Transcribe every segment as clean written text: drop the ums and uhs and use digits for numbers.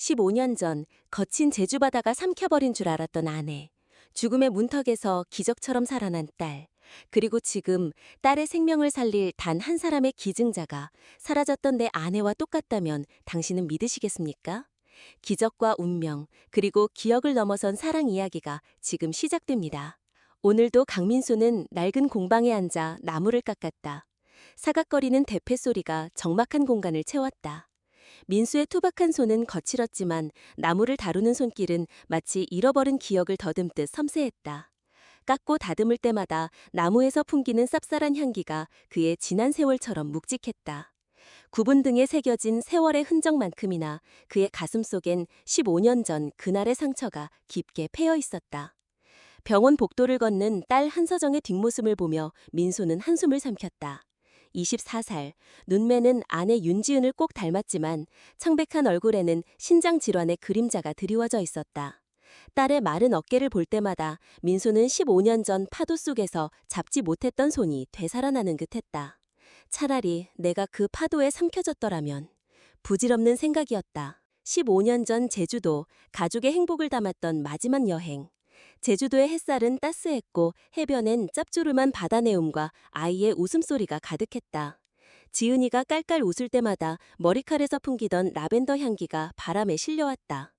15년 전 거친 제주 바다가 삼켜버린 줄 알았던 아내, 죽음의 문턱에서 기적처럼 살아난 딸, 그리고 지금 딸의 생명을 살릴 단 한 사람의 기증자가 사라졌던 내 아내와 똑같다면 당신은 믿으시겠습니까? 기적과 운명, 그리고 기억을 넘어선 사랑 이야기가 지금 시작됩니다. 오늘도 강민수는 낡은 공방에 앉아 나무를 깎았다. 사각거리는 대패 소리가 적막한 공간을 채웠다. 민수의 투박한 손은 거칠었지만 나무를 다루는 손길은 마치 잃어버린 기억을 더듬듯 섬세했다. 깎고 다듬을 때마다 나무에서 풍기는 쌉쌀한 향기가 그의 지난 세월처럼 묵직했다. 구분 등에 새겨진 세월의 흔적만큼이나 그의 가슴 속엔 15년 전 그날의 상처가 깊게 패여 있었다. 병원 복도를 걷는 딸 한서정의 뒷모습을 보며 민수는 한숨을 삼켰다. 24살, 눈매는 아내 윤지은을 꼭 닮았지만 창백한 얼굴에는 신장 질환의 그림자가 드리워져 있었다. 딸의 마른 어깨를 볼 때마다 민수는 15년 전 파도 속에서 잡지 못했던 손이 되살아나는 듯했다. 차라리 내가 그 파도에 삼켜졌더라면. 부질없는 생각이었다. 15년 전 제주도, 가족의 행복을 담았던 마지막 여행. 제주도의 햇살은 따스했고 해변엔 짭조름한 바다 내음과 아이의 웃음소리가 가득했다. 지은이가 깔깔 웃을 때마다 머리칼에서 풍기던 라벤더 향기가 바람에 실려왔다.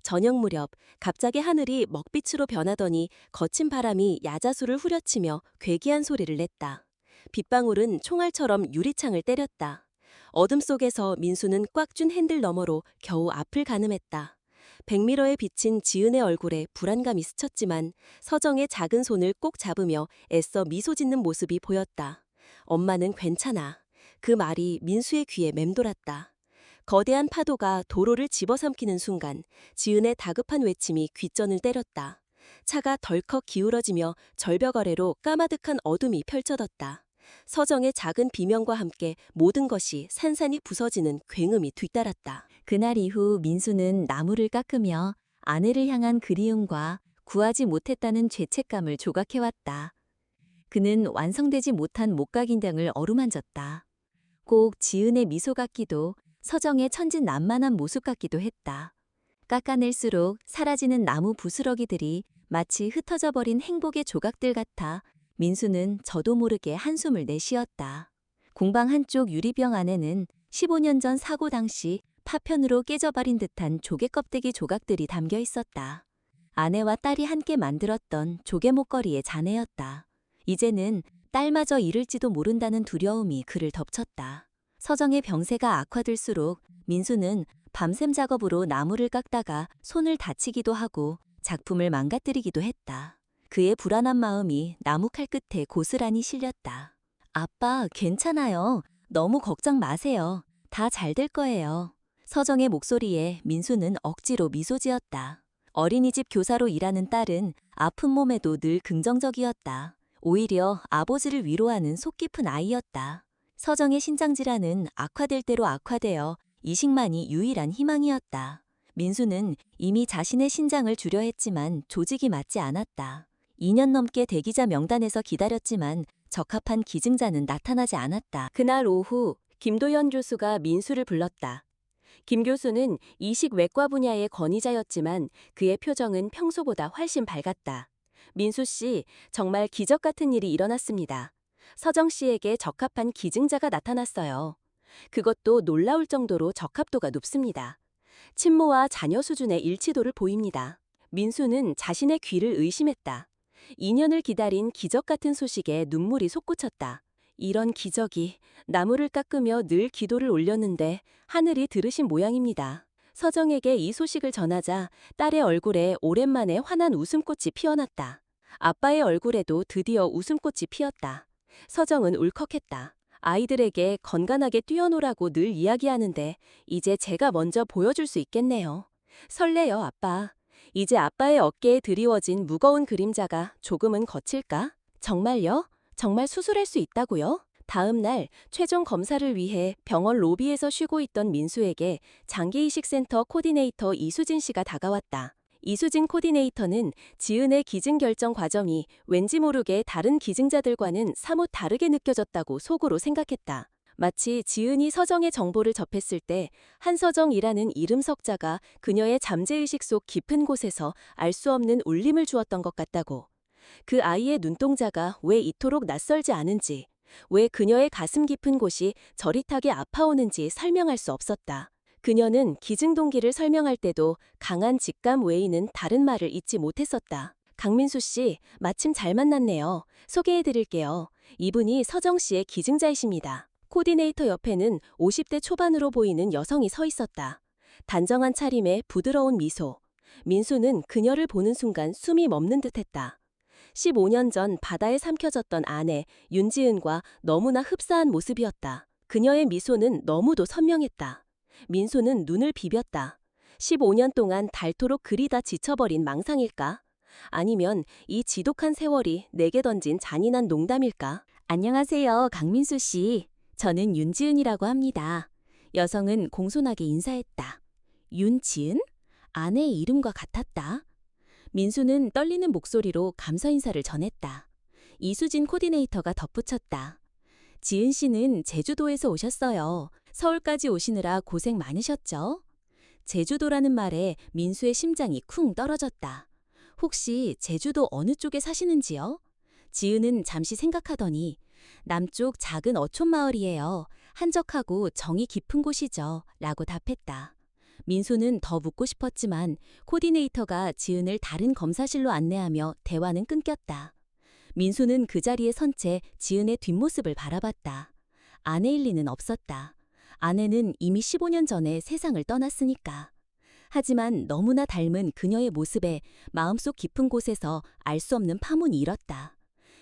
저녁 무렵 갑자기 하늘이 먹빛으로 변하더니 거친 바람이 야자수를 후려치며 괴기한 소리를 냈다. 빗방울은 총알처럼 유리창을 때렸다. 어둠 속에서 민수는 꽉 쥔 핸들 너머로 겨우 앞을 가늠했다. 백미러에 비친 지은의 얼굴에 불안감이 스쳤지만 서정의 작은 손을 꼭 잡으며 애써 미소 짓는 모습이 보였다. 엄마는 괜찮아. 그 말이 민수의 귀에 맴돌았다. 거대한 파도가 도로를 집어삼키는 순간 지은의 다급한 외침이 귓전을 때렸다. 차가 덜컥 기울어지며 절벽 아래로 까마득한 어둠이 펼쳐졌다. 서정의 작은 비명과 함께 모든 것이 산산이 부서지는 굉음이 뒤따랐다. 그날 이후 민수는 나무를 깎으며 아내를 향한 그리움과 구하지 못했다는 죄책감을 조각해왔다. 그는 완성되지 못한 목각인장을 어루만졌다. 꼭 지은의 미소 같기도 서정의 천진난만한 모습 같기도 했다. 깎아낼수록 사라지는 나무 부스러기들이 마치 흩어져 버린 행복의 조각들 같아 민수는 저도 모르게 한숨을 내쉬었다. 공방 한쪽 유리병 안에는 15년 전 사고 당시 파편으로 깨져버린 듯한 조개 껍데기 조각들이 담겨 있었다. 아내와 딸이 함께 만들었던 조개 목걸이의 잔해였다. 이제는 딸마저 잃을지도 모른다는 두려움이 그를 덮쳤다. 서정의 병세가 악화될수록 민수는 밤샘 작업으로 나무를 깎다가 손을 다치기도 하고 작품을 망가뜨리기도 했다. 그의 불안한 마음이 나무 칼 끝에 고스란히 실렸다. 아빠, 괜찮아요. 너무 걱정 마세요. 다 잘 될 거예요. 서정의 목소리에 민수는 억지로 미소 지었다. 어린이집 교사로 일하는 딸은 아픈 몸에도 늘 긍정적이었다. 오히려 아버지를 위로하는 속 깊은 아이였다. 서정의 신장질환은 악화될 대로 악화되어 이식만이 유일한 희망이었다. 민수는 이미 자신의 신장을 주려 했지만 조직이 맞지 않았다. 2년 넘게 대기자 명단에서 기다렸지만 적합한 기증자는 나타나지 않았다. 그날 오후 김도연 교수가 민수를 불렀다. 김 교수는 이식 외과 분야의 권위자였지만 그의 표정은 평소보다 훨씬 밝았다. 민수 씨, 정말 기적 같은 일이 일어났습니다. 서정 씨에게 적합한 기증자가 나타났어요. 그것도 놀라울 정도로 적합도가 높습니다. 친모와 자녀 수준의 일치도를 보입니다. 민수는 자신의 귀를 의심했다. 2년을 기다린 기적 같은 소식에 눈물이 솟구쳤다. 이런 기적이, 나무를 깎으며 늘 기도를 올렸는데 하늘이 들으신 모양입니다. 서정에게 이 소식을 전하자 딸의 얼굴에 오랜만에 환한 웃음꽃이 피어났다. 아빠의 얼굴에도 드디어 웃음꽃이 피었다. 서정은 울컥했다. 아이들에게 건강하게 뛰어노라고 늘 이야기하는데 이제 제가 먼저 보여줄 수 있겠네요. 설레요, 아빠. 이제 아빠의 어깨에 드리워진 무거운 그림자가 조금은 거칠까? 정말요? 정말 수술할 수 있다고요? 다음 날 최종 검사를 위해 병원 로비에서 쉬고 있던 민수에게 장기이식센터 코디네이터 이수진 씨가 다가왔다. 이수진 코디네이터는 지은의 기증 결정 과정이 왠지 모르게 다른 기증자들과는 사뭇 다르게 느껴졌다고 속으로 생각했다. 마치 지은이 서정의 정보를 접했을 때 한서정이라는 이름 석자가 그녀의 잠재의식 속 깊은 곳에서 알 수 없는 울림을 주었던 것 같다고. 그 아이의 눈동자가 왜 이토록 낯설지 않은지, 왜 그녀의 가슴 깊은 곳이 저릿하게 아파오는지 설명할 수 없었다. 그녀는 기증 동기를 설명할 때도 강한 직감 외에는 다른 말을 잊지 못했었다. 강민수 씨, 마침 잘 만났네요. 소개해드릴게요. 이분이 서정 씨의 기증자이십니다. 코디네이터 옆에는 50대 초반으로 보이는 여성이 서 있었다. 단정한 차림에 부드러운 미소. 민수는 그녀를 보는 순간 숨이 멎는 듯했다. 15년 전 바다에 삼켜졌던 아내 윤지은과 너무나 흡사한 모습이었다. 그녀의 미소는 너무도 선명했다. 민수는 눈을 비볐다. 15년 동안 닳도록 그리다 지쳐버린 망상일까? 아니면 이 지독한 세월이 내게 던진 잔인한 농담일까? 안녕하세요, 강민수 씨. 저는 윤지은이라고 합니다. 여성은 공손하게 인사했다. 윤지은? 아내의 이름과 같았다. 민수는 떨리는 목소리로 감사 인사를 전했다. 이수진 코디네이터가 덧붙였다. 지은 씨는 제주도에서 오셨어요. 서울까지 오시느라 고생 많으셨죠? 제주도라는 말에 민수의 심장이 쿵 떨어졌다. 혹시 제주도 어느 쪽에 사시는지요? 지은은 잠시 생각하더니 남쪽 작은 어촌 마을이에요. 한적하고 정이 깊은 곳이죠. 라고 답했다. 민수는 더 묻고 싶었지만 코디네이터가 지은을 다른 검사실로 안내하며 대화는 끊겼다. 민수는 그 자리에 선 채 지은의 뒷모습을 바라봤다. 아내일 리는 없었다. 아내는 이미 15년 전에 세상을 떠났으니까. 하지만 너무나 닮은 그녀의 모습에 마음속 깊은 곳에서 알 수 없는 파문이 일었다.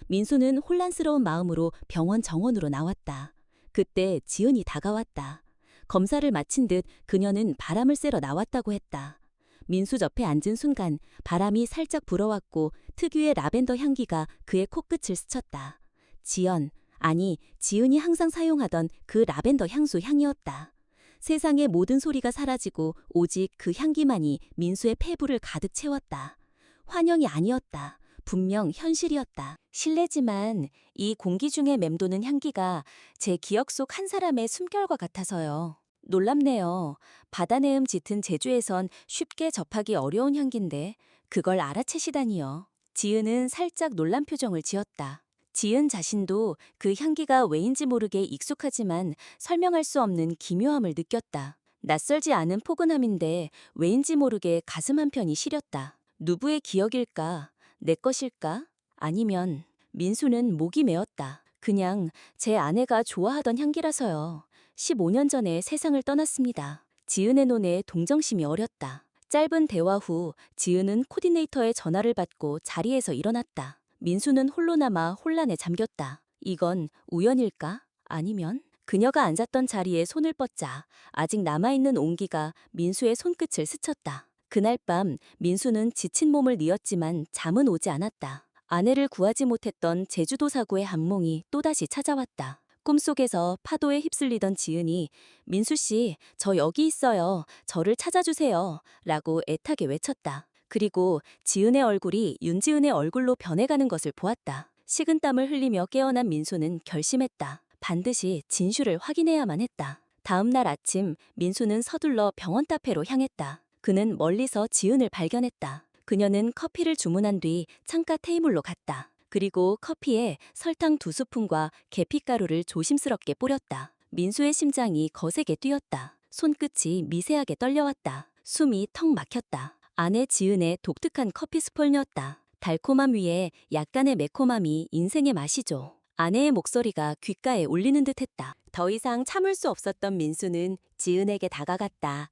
민수는 혼란스러운 마음으로 병원 정원으로 나왔다. 그때 지은이 다가왔다. 검사를 마친 듯 그녀는 바람을 쐬러 나왔다고 했다. 민수 옆에 앉은 순간 바람이 살짝 불어왔고 특유의 라벤더 향기가 그의 코끝을 스쳤다. 지은이 항상 사용하던 그 라벤더 향수 향이었다. 세상의 모든 소리가 사라지고 오직 그 향기만이 민수의 폐부를 가득 채웠다. 환영이 아니었다. 분명 현실이었다. 실례지만 이 공기 중에 맴도는 향기가 제 기억 속 한 사람의 숨결과 같아서요. 놀랍네요. 바다 내음 짙은 제주에선 쉽게 접하기 어려운 향기인데 그걸 알아채시다니요. 지은은 살짝 놀란 표정을 지었다. 지은 자신도 그 향기가 왜인지 모르게 익숙하지만 설명할 수 없는 기묘함을 느꼈다. 낯설지 않은 포근함인데 왜인지 모르게 가슴 한편이 시렸다. 누구의 기억일까? 내 것일까? 아니면 민수는 목이 메었다. 그냥 제 아내가 좋아하던 향기라서요. 15년 전에 세상을 떠났습니다. 지은의 눈에 동정심이 어렸다. 짧은 대화 후 지은은 코디네이터의 전화를 받고 자리에서 일어났다. 민수는 홀로 남아 혼란에 잠겼다. 이건 우연일까? 아니면? 그녀가 앉았던 자리에 손을 뻗자 아직 남아있는 온기가 민수의 손끝을 스쳤다. 그날 밤 민수는 지친 몸을 뉘었지만 잠은 오지 않았다. 아내를 구하지 못했던 제주도 사고의 한몽이 또다시 찾아왔다. 꿈속에서 파도에 휩쓸리던 지은이 민수 씨, 저 여기 있어요. 저를 찾아주세요. 라고 애타게 외쳤다. 그리고 지은의 얼굴이 윤지은의 얼굴로 변해가는 것을 보았다. 식은땀을 흘리며 깨어난 민수는 결심했다. 반드시 진슈를 확인해야만 했다. 다음 날 아침 민수는 서둘러 병원 카페로 향했다. 그는 멀리서 지은을 발견했다. 그녀는 커피를 주문한 뒤 창가 테이블로 갔다. 그리고 커피에 설탕 2스푼과 계피가루를 조심스럽게 뿌렸다. 민수의 심장이 거세게 뛰었다. 손끝이 미세하게 떨려왔다. 숨이 턱 막혔다. 아내 지은의 독특한 커피 스폴이었다. 달콤함 위에 약간의 매콤함이 인생의 맛이죠. 아내의 목소리가 귓가에 울리는 듯했다. 더 이상 참을 수 없었던 민수는 지은에게 다가갔다.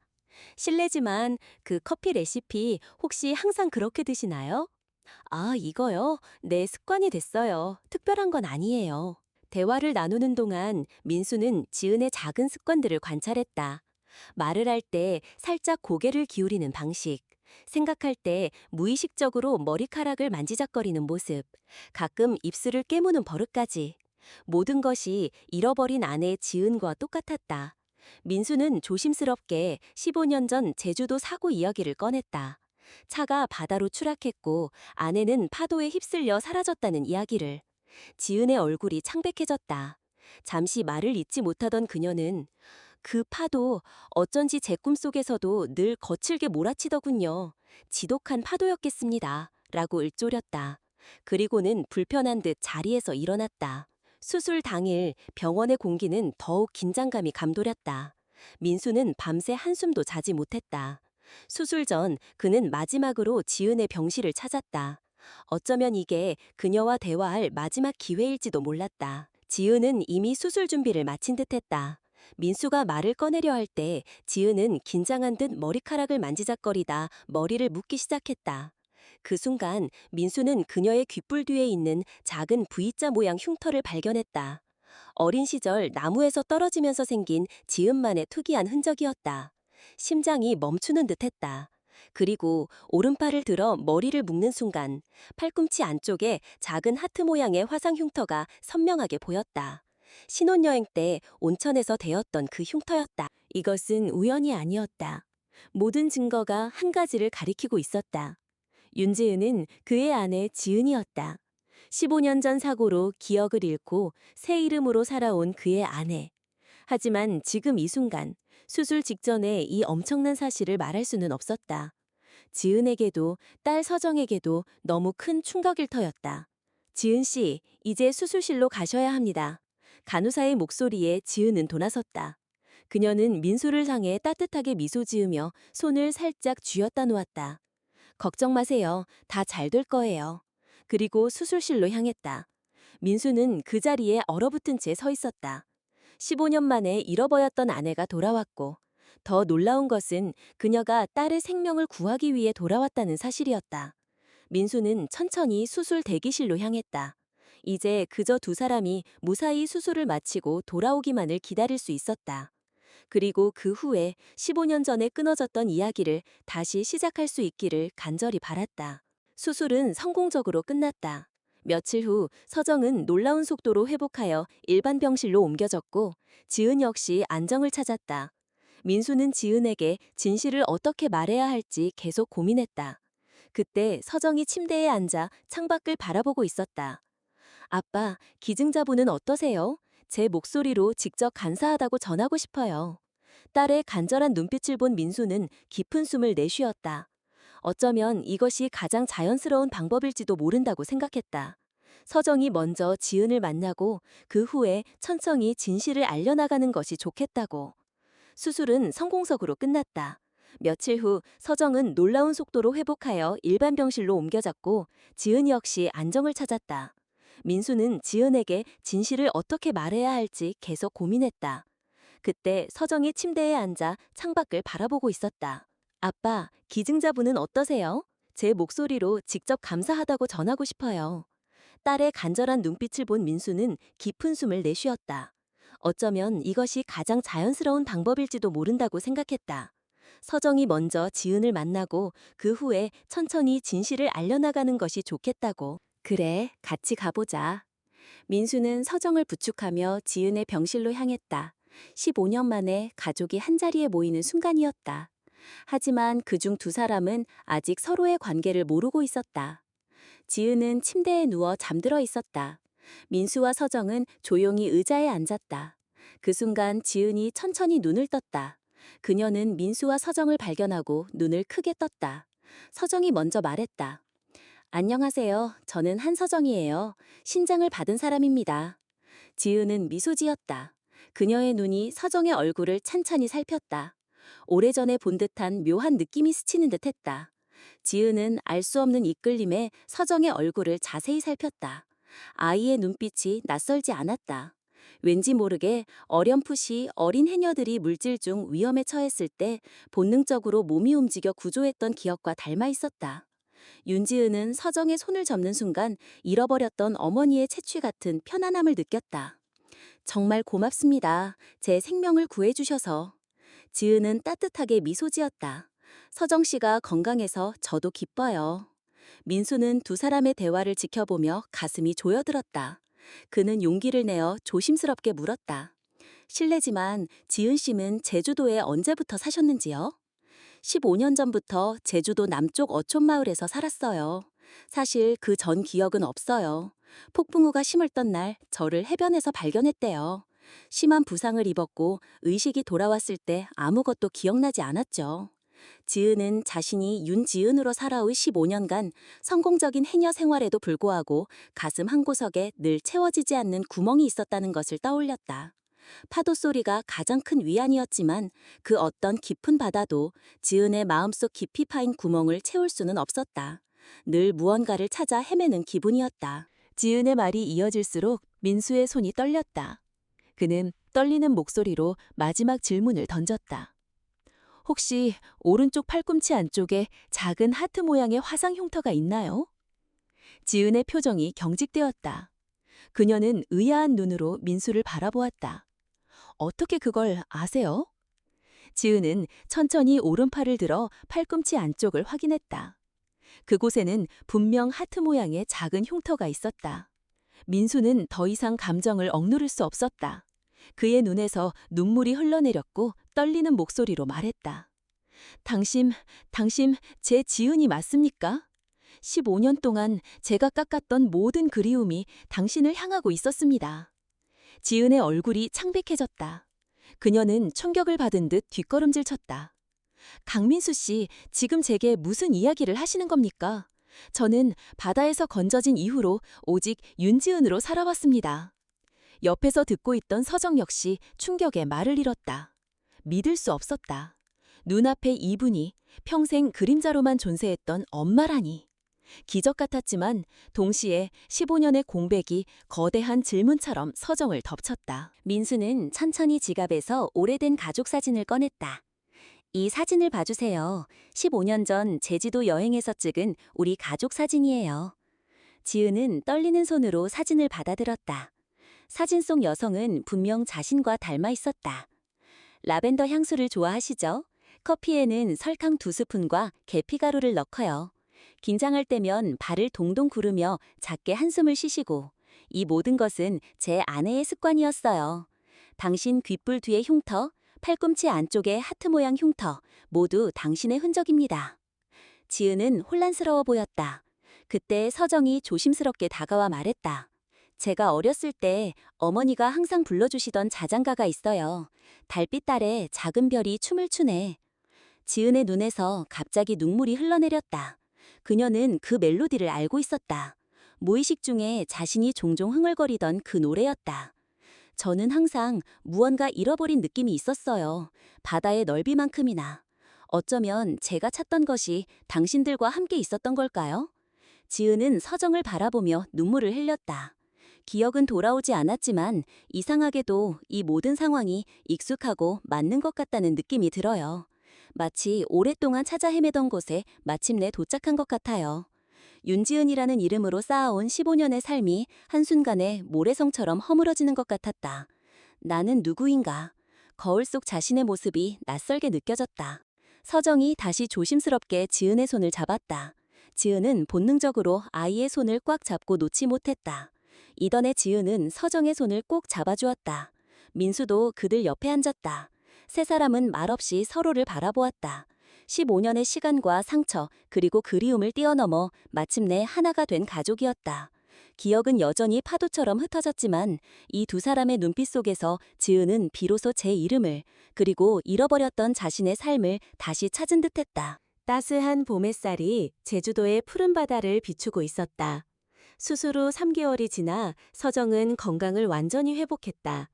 실례지만 그 커피 레시피 혹시 항상 그렇게 드시나요? 아, 이거요? 네, 습관이 됐어요. 특별한 건 아니에요. 대화를 나누는 동안 민수는 지은의 작은 습관들을 관찰했다. 말을 할 때 살짝 고개를 기울이는 방식, 생각할 때 무의식적으로 머리카락을 만지작거리는 모습, 가끔 입술을 깨무는 버릇까지. 모든 것이 잃어버린 아내 지은과 똑같았다. 민수는 조심스럽게 15년 전 제주도 사고 이야기를 꺼냈다. 차가 바다로 추락했고 아내는 파도에 휩쓸려 사라졌다는 이야기를. 지은의 얼굴이 창백해졌다. 잠시 말을 잇지 못하던 그녀는 그 파도 어쩐지 제 꿈속에서도 늘 거칠게 몰아치더군요. 지독한 파도였겠습니다. 라고 을조렸다. 그리고는 불편한 듯 자리에서 일어났다. 수술 당일 병원의 공기는 더욱 긴장감이 감돌았다. 민수는 밤새 한숨도 자지 못했다. 수술 전 그는 마지막으로 지은의 병실을 찾았다. 어쩌면 이게 그녀와 대화할 마지막 기회일지도 몰랐다. 지은은 이미 수술 준비를 마친 듯했다. 민수가 말을 꺼내려 할 때 지은은 긴장한 듯 머리카락을 만지작거리다 머리를 묶기 시작했다. 그 순간 민수는 그녀의 귓불 뒤에 있는 작은 V자 모양 흉터를 발견했다. 어린 시절 나무에서 떨어지면서 생긴 지은만의 특이한 흔적이었다. 심장이 멈추는 듯했다. 그리고 오른팔을 들어 머리를 묶는 순간 팔꿈치 안쪽에 작은 하트 모양의 화상 흉터가 선명하게 보였다. 신혼여행 때 온천에서 대었던 그 흉터였다. 이것은 우연이 아니었다. 모든 증거가 한 가지를 가리키고 있었다. 윤지은은 그의 아내 지은이었다. 15년 전 사고로 기억을 잃고 새 이름으로 살아온 그의 아내. 하지만 지금 이 순간 수술 직전에 이 엄청난 사실을 말할 수는 없었다. 지은에게도 딸 서정에게도 너무 큰 충격일 터였다. 지은 씨, 이제 수술실로 가셔야 합니다. 간호사의 목소리에 지은은 돌아섰다. 그녀는 민수를 향해 따뜻하게 미소 지으며 손을 살짝 쥐었다 놓았다. 걱정 마세요. 다 잘 될 거예요. 그리고 수술실로 향했다. 민수는 그 자리에 얼어붙은 채 서 있었다. 15년 만에 잃어버렸던 아내가 돌아왔고, 더 놀라운 것은 그녀가 딸의 생명을 구하기 위해 돌아왔다는 사실이었다. 민수는 천천히 수술 대기실로 향했다. 이제 그저 두 사람이 무사히 수술을 마치고 돌아오기만을 기다릴 수 있었다. 그리고 그 후에 15년 전에 끊어졌던 이야기를 다시 시작할 수 있기를 간절히 바랐다. 수술은 성공적으로 끝났다. 며칠 후 서정은 놀라운 속도로 회복하여 일반 병실로 옮겨졌고 지은 역시 안정을 찾았다. 민수는 지은에게 진실을 어떻게 말해야 할지 계속 고민했다. 그때 서정이 침대에 앉아 창밖을 바라보고 있었다. 아빠, 기증자분은 어떠세요? 제 목소리로 직접 감사하다고 전하고 싶어요. 딸의 간절한 눈빛을 본 민수는 깊은 숨을 내쉬었다. 어쩌면 이것이 가장 자연스러운 방법일지도 모른다고 생각했다. 서정이 먼저 지은을 만나고 그 후에 천천히 진실을 알려나가는 것이 좋겠다고. 수술은 성공적으로 끝났다. 며칠 후 서정은 놀라운 속도로 회복하여 일반 병실로 옮겨졌고 지은 역시 안정을 찾았다. 민수는 지은에게 진실을 어떻게 말해야 할지 계속 고민했다. 그때 서정이 침대에 앉아 창밖을 바라보고 있었다. 아빠, 기증자분은 어떠세요? 제 목소리로 직접 감사하다고 전하고 싶어요. 딸의 간절한 눈빛을 본 민수는 깊은 숨을 내쉬었다. 어쩌면 이것이 가장 자연스러운 방법일지도 모른다고 생각했다. 서정이 먼저 지은을 만나고 그 후에 천천히 진실을 알려나가는 것이 좋겠다고. 그래, 같이 가보자. 민수는 서정을 부축하며 지은의 병실로 향했다. 15년 만에 가족이 한자리에 모이는 순간이었다. 하지만 그중 두 사람은 아직 서로의 관계를 모르고 있었다. 지은은 침대에 누워 잠들어 있었다. 민수와 서정은 조용히 의자에 앉았다. 그 순간 지은이 천천히 눈을 떴다. 그녀는 민수와 서정을 발견하고 눈을 크게 떴다. 서정이 먼저 말했다. 안녕하세요. 저는 한서정이에요. 신장을 받은 사람입니다. 지은은 미소 지었다. 그녀의 눈이 서정의 얼굴을 찬찬히 살폈다. 오래전에 본 듯한 묘한 느낌이 스치는 듯했다. 지은은 알 수 없는 이끌림에 서정의 얼굴을 자세히 살폈다. 아이의 눈빛이 낯설지 않았다. 왠지 모르게 어렴풋이 어린 해녀들이 물질 중 위험에 처했을 때 본능적으로 몸이 움직여 구조했던 기억과 닮아 있었다. 윤지은은 서정의 손을 잡는 순간 잃어버렸던 어머니의 채취 같은 편안함을 느꼈다. 정말 고맙습니다. 제 생명을 구해주셔서. 지은은 따뜻하게 미소 지었다. 서정 씨가 건강해서 저도 기뻐요. 민수는 두 사람의 대화를 지켜보며 가슴이 조여들었다. 그는 용기를 내어 조심스럽게 물었다. 실례지만 지은 씨는 제주도에 언제부터 사셨는지요? 15년 전부터 제주도 남쪽 어촌마을에서 살았어요. 사실 그 전 기억은 없어요. 폭풍우가 심했던 날 저를 해변에서 발견했대요. 심한 부상을 입었고 의식이 돌아왔을 때 아무것도 기억나지 않았죠. 지은은 자신이 윤지은으로 살아온 15년간 성공적인 해녀 생활에도 불구하고 가슴 한 구석에 늘 채워지지 않는 구멍이 있었다는 것을 떠올렸다. 파도 소리가 가장 큰 위안이었지만 그 어떤 깊은 바다도 지은의 마음속 깊이 파인 구멍을 채울 수는 없었다. 늘 무언가를 찾아 헤매는 기분이었다. 지은의 말이 이어질수록 민수의 손이 떨렸다. 그는 떨리는 목소리로 마지막 질문을 던졌다. 혹시 오른쪽 팔꿈치 안쪽에 작은 하트 모양의 화상 흉터가 있나요? 지은의 표정이 경직되었다. 그녀는 의아한 눈으로 민수를 바라보았다. 어떻게 그걸 아세요? 지은은 천천히 오른팔을 들어 팔꿈치 안쪽을 확인했다. 그곳에는 분명 하트 모양의 작은 흉터가 있었다. 민수는 더 이상 감정을 억누를 수 없었다. 그의 눈에서 눈물이 흘러내렸고 떨리는 목소리로 말했다. 당신 제 지은이 맞습니까? 15년 동안 제가 깎았던 모든 그리움이 당신을 향하고 있었습니다. 지은의 얼굴이 창백해졌다. 그녀는 충격을 받은 듯 뒷걸음질 쳤다. 강민수 씨, 지금 제게 무슨 이야기를 하시는 겁니까? 저는 바다에서 건져진 이후로 오직 윤지은으로 살아왔습니다. 옆에서 듣고 있던 서정 역시 충격에 말을 잃었다. 믿을 수 없었다. 눈앞에 이분이 평생 그림자로만 존재했던 엄마라니. 기적 같았지만 동시에 15년의 공백이 거대한 질문처럼 서정을 덮쳤다. 민수는 천천히 지갑에서 오래된 가족 사진을 꺼냈다. 이 사진을 봐주세요. 15년 전 제주도 여행에서 찍은 우리 가족 사진이에요. 지은은 떨리는 손으로 사진을 받아들었다. 사진 속 여성은 분명 자신과 닮아 있었다. 라벤더 향수를 좋아하시죠? 커피에는 설탕 2스푼과 계피가루를 넣고요. 긴장할 때면 발을 동동 구르며 작게 한숨을 쉬시고, 이 모든 것은 제 아내의 습관이었어요. 당신 귓불 뒤의 흉터, 팔꿈치 안쪽의 하트 모양 흉터, 모두 당신의 흔적입니다. 지은은 혼란스러워 보였다. 그때 서정이 조심스럽게 다가와 말했다. 제가 어렸을 때 어머니가 항상 불러주시던 자장가가 있어요. 달빛 아래 작은 별이 춤을 추네. 지은의 눈에서 갑자기 눈물이 흘러내렸다. 그녀는 그 멜로디를 알고 있었다. 무의식 중에 자신이 종종 흥얼거리던 그 노래였다. 저는 항상 무언가 잃어버린 느낌이 있었어요. 바다의 넓이만큼이나. 어쩌면 제가 찾던 것이 당신들과 함께 있었던 걸까요? 지은은 서정을 바라보며 눈물을 흘렸다. 기억은 돌아오지 않았지만 이상하게도 이 모든 상황이 익숙하고 맞는 것 같다는 느낌이 들어요. 마치 오랫동안 찾아 헤매던 곳에 마침내 도착한 것 같아요. 윤지은이라는 이름으로 쌓아온 15년의 삶이 한순간에 모래성처럼 허물어지는 것 같았다. 나는 누구인가? 거울 속 자신의 모습이 낯설게 느껴졌다. 서정이 다시 조심스럽게 지은의 손을 잡았다. 지은은 본능적으로 아이의 손을 꽉 잡고 놓지 못했다. 이번에 지은은 서정의 손을 꼭 잡아주었다. 민수도 그들 옆에 앉았다. 세 사람은 말없이 서로를 바라보았다. 15년의 시간과 상처 그리고 그리움을 뛰어넘어 마침내 하나가 된 가족이었다. 기억은 여전히 파도처럼 흩어졌지만 이 두 사람의 눈빛 속에서 지은은 비로소 제 이름을 그리고 잃어버렸던 자신의 삶을 다시 찾은 듯했다. 따스한 봄 햇살이 제주도의 푸른 바다를 비추고 있었다. 수술 후 3개월이 지나 서정은 건강을 완전히 회복했다.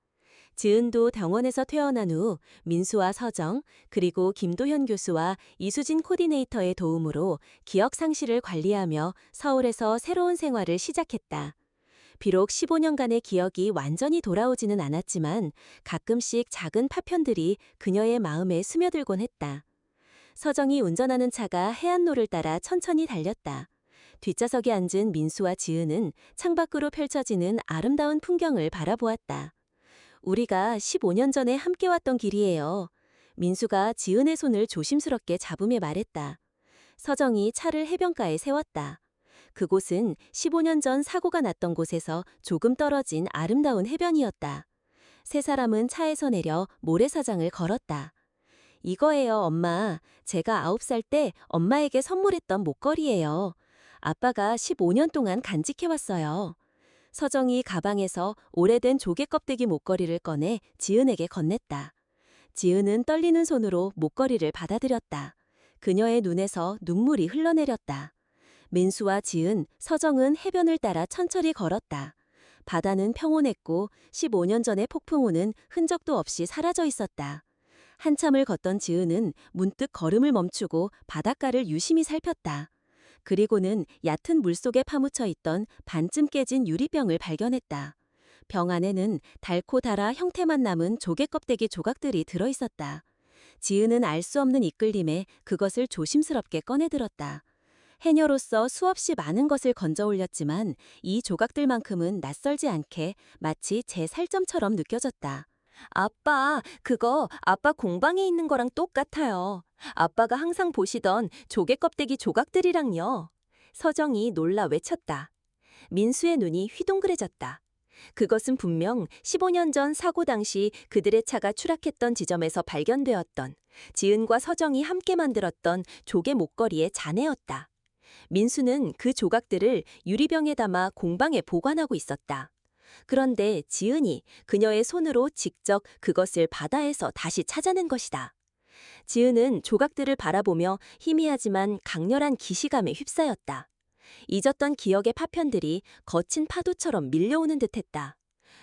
지은도 병원에서 퇴원한 후 민수와 서정, 그리고 김도현 교수와 이수진 코디네이터의 도움으로 기억 상실을 관리하며 서울에서 새로운 생활을 시작했다. 비록 15년간의 기억이 완전히 돌아오지는 않았지만 가끔씩 작은 파편들이 그녀의 마음에 스며들곤 했다. 서정이 운전하는 차가 해안로를 따라 천천히 달렸다. 뒷좌석에 앉은 민수와 지은은 창밖으로 펼쳐지는 아름다운 풍경을 바라보았다. 우리가 15년 전에 함께 왔던 길이에요. 민수가 지은의 손을 조심스럽게 잡으며 말했다. 서정이 차를 해변가에 세웠다. 그곳은 15년 전 사고가 났던 곳에서 조금 떨어진 아름다운 해변이었다. 세 사람은 차에서 내려 모래사장을 걸었다. 이거예요, 엄마. 제가 9살 때 엄마에게 선물했던 목걸이예요. 아빠가 15년 동안 간직해왔어요. 서정이 가방에서 오래된 조개 껍데기 목걸이를 꺼내 지은에게 건넸다. 지은은 떨리는 손으로 목걸이를 받아들였다. 그녀의 눈에서 눈물이 흘러내렸다. 민수와 지은, 서정은 해변을 따라 천천히 걸었다. 바다는 평온했고 15년 전의 폭풍우는 흔적도 없이 사라져 있었다. 한참을 걷던 지은은 문득 걸음을 멈추고 바닷가를 유심히 살폈다. 그리고는 얕은 물속에 파묻혀 있던 반쯤 깨진 유리병을 발견했다. 병 안에는 닳고 닳아 형태만 남은 조개 껍데기 조각들이 들어 있었다. 지은은 알 수 없는 이끌림에 그것을 조심스럽게 꺼내들었다. 해녀로서 수없이 많은 것을 건져 올렸지만 이 조각들만큼은 낯설지 않게 마치 제 살점처럼 느껴졌다. 아빠, 그거 아빠 공방에 있는 거랑 똑같아요. 아빠가 항상 보시던 조개 껍데기 조각들이랑요. 서정이 놀라 외쳤다. 민수의 눈이 휘둥그레졌다. 그것은 분명 15년 전 사고 당시 그들의 차가 추락했던 지점에서 발견되었던 지은과 서정이 함께 만들었던 조개 목걸이의 잔해였다. 민수는 그 조각들을 유리병에 담아 공방에 보관하고 있었다. 그런데 지은이 그녀의 손으로 직접 그것을 바다에서 다시 찾아낸 것이다. 지은은 조각들을 바라보며 희미하지만 강렬한 기시감에 휩싸였다. 잊었던 기억의 파편들이 거친 파도처럼 밀려오는 듯했다.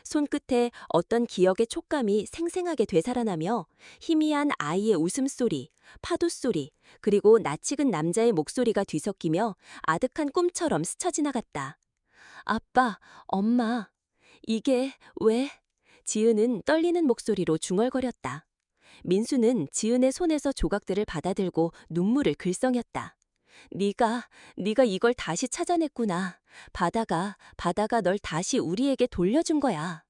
손끝에 어떤 기억의 촉감이 생생하게 되살아나며 희미한 아이의 웃음소리, 파도소리, 그리고 낯익은 남자의 목소리가 뒤섞이며 아득한 꿈처럼 스쳐 지나갔다. 아빠, 엄마, 이게 왜? 지은은 떨리는 목소리로 중얼거렸다. 민수는 지은의 손에서 조각들을 받아들고 눈물을 글썽였다. 네가 이걸 다시 찾아냈구나. 바다가 널 다시 우리에게 돌려준 거야.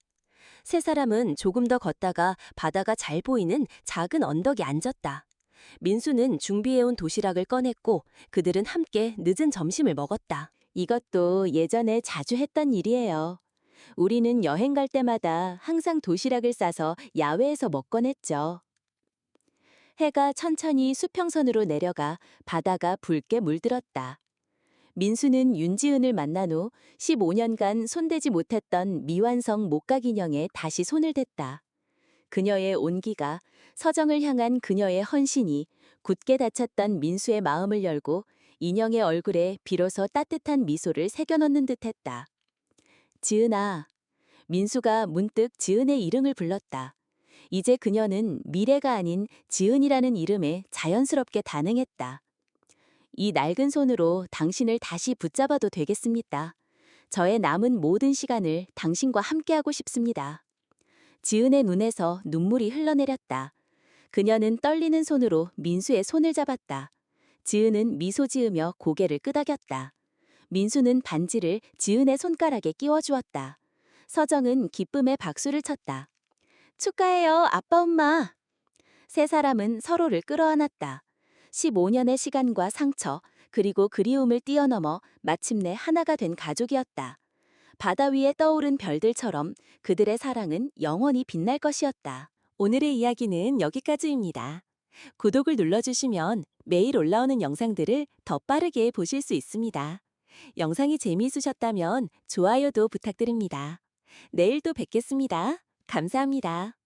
세 사람은 조금 더 걷다가 바다가 잘 보이는 작은 언덕에 앉았다. 민수는 준비해온 도시락을 꺼냈고 그들은 함께 늦은 점심을 먹었다. 이것도 예전에 자주 했던 일이에요. 우리는 여행 갈 때마다 항상 도시락을 싸서 야외에서 먹곤 했죠. 해가 천천히 수평선으로 내려가 바다가 붉게 물들었다. 민수는 윤지은을 만난 후 15년간 손대지 못했던 미완성 목각 인형에 다시 손을 댔다. 그녀의 온기가, 서정을 향한 그녀의 헌신이 굳게 닫혔던 민수의 마음을 열고 인형의 얼굴에 비로소 따뜻한 미소를 새겨넣는 듯했다. 지은아. 민수가 문득 지은의 이름을 불렀다. 이제 그녀는 미래가 아닌 지은이라는 이름에 자연스럽게 단행했다. 이 낡은 손으로 당신을 다시 붙잡아도 되겠습니다. 저의 남은 모든 시간을 당신과 함께하고 싶습니다. 지은의 눈에서 눈물이 흘러내렸다. 그녀는 떨리는 손으로 민수의 손을 잡았다. 지은은 미소 지으며 고개를 끄덕였다. 민수는 반지를 지은의 손가락에 끼워주었다. 서정은 기쁨에 박수를 쳤다. 축하해요, 아빠, 엄마. 세 사람은 서로를 끌어안았다. 15년의 시간과 상처, 그리고 그리움을 뛰어넘어 마침내 하나가 된 가족이었다. 바다 위에 떠오른 별들처럼 그들의 사랑은 영원히 빛날 것이었다. 오늘의 이야기는 여기까지입니다. 구독을 눌러주시면 매일 올라오는 영상들을 더 빠르게 보실 수 있습니다. 영상이 재미있으셨다면 좋아요도 부탁드립니다. 내일 또 뵙겠습니다. 감사합니다.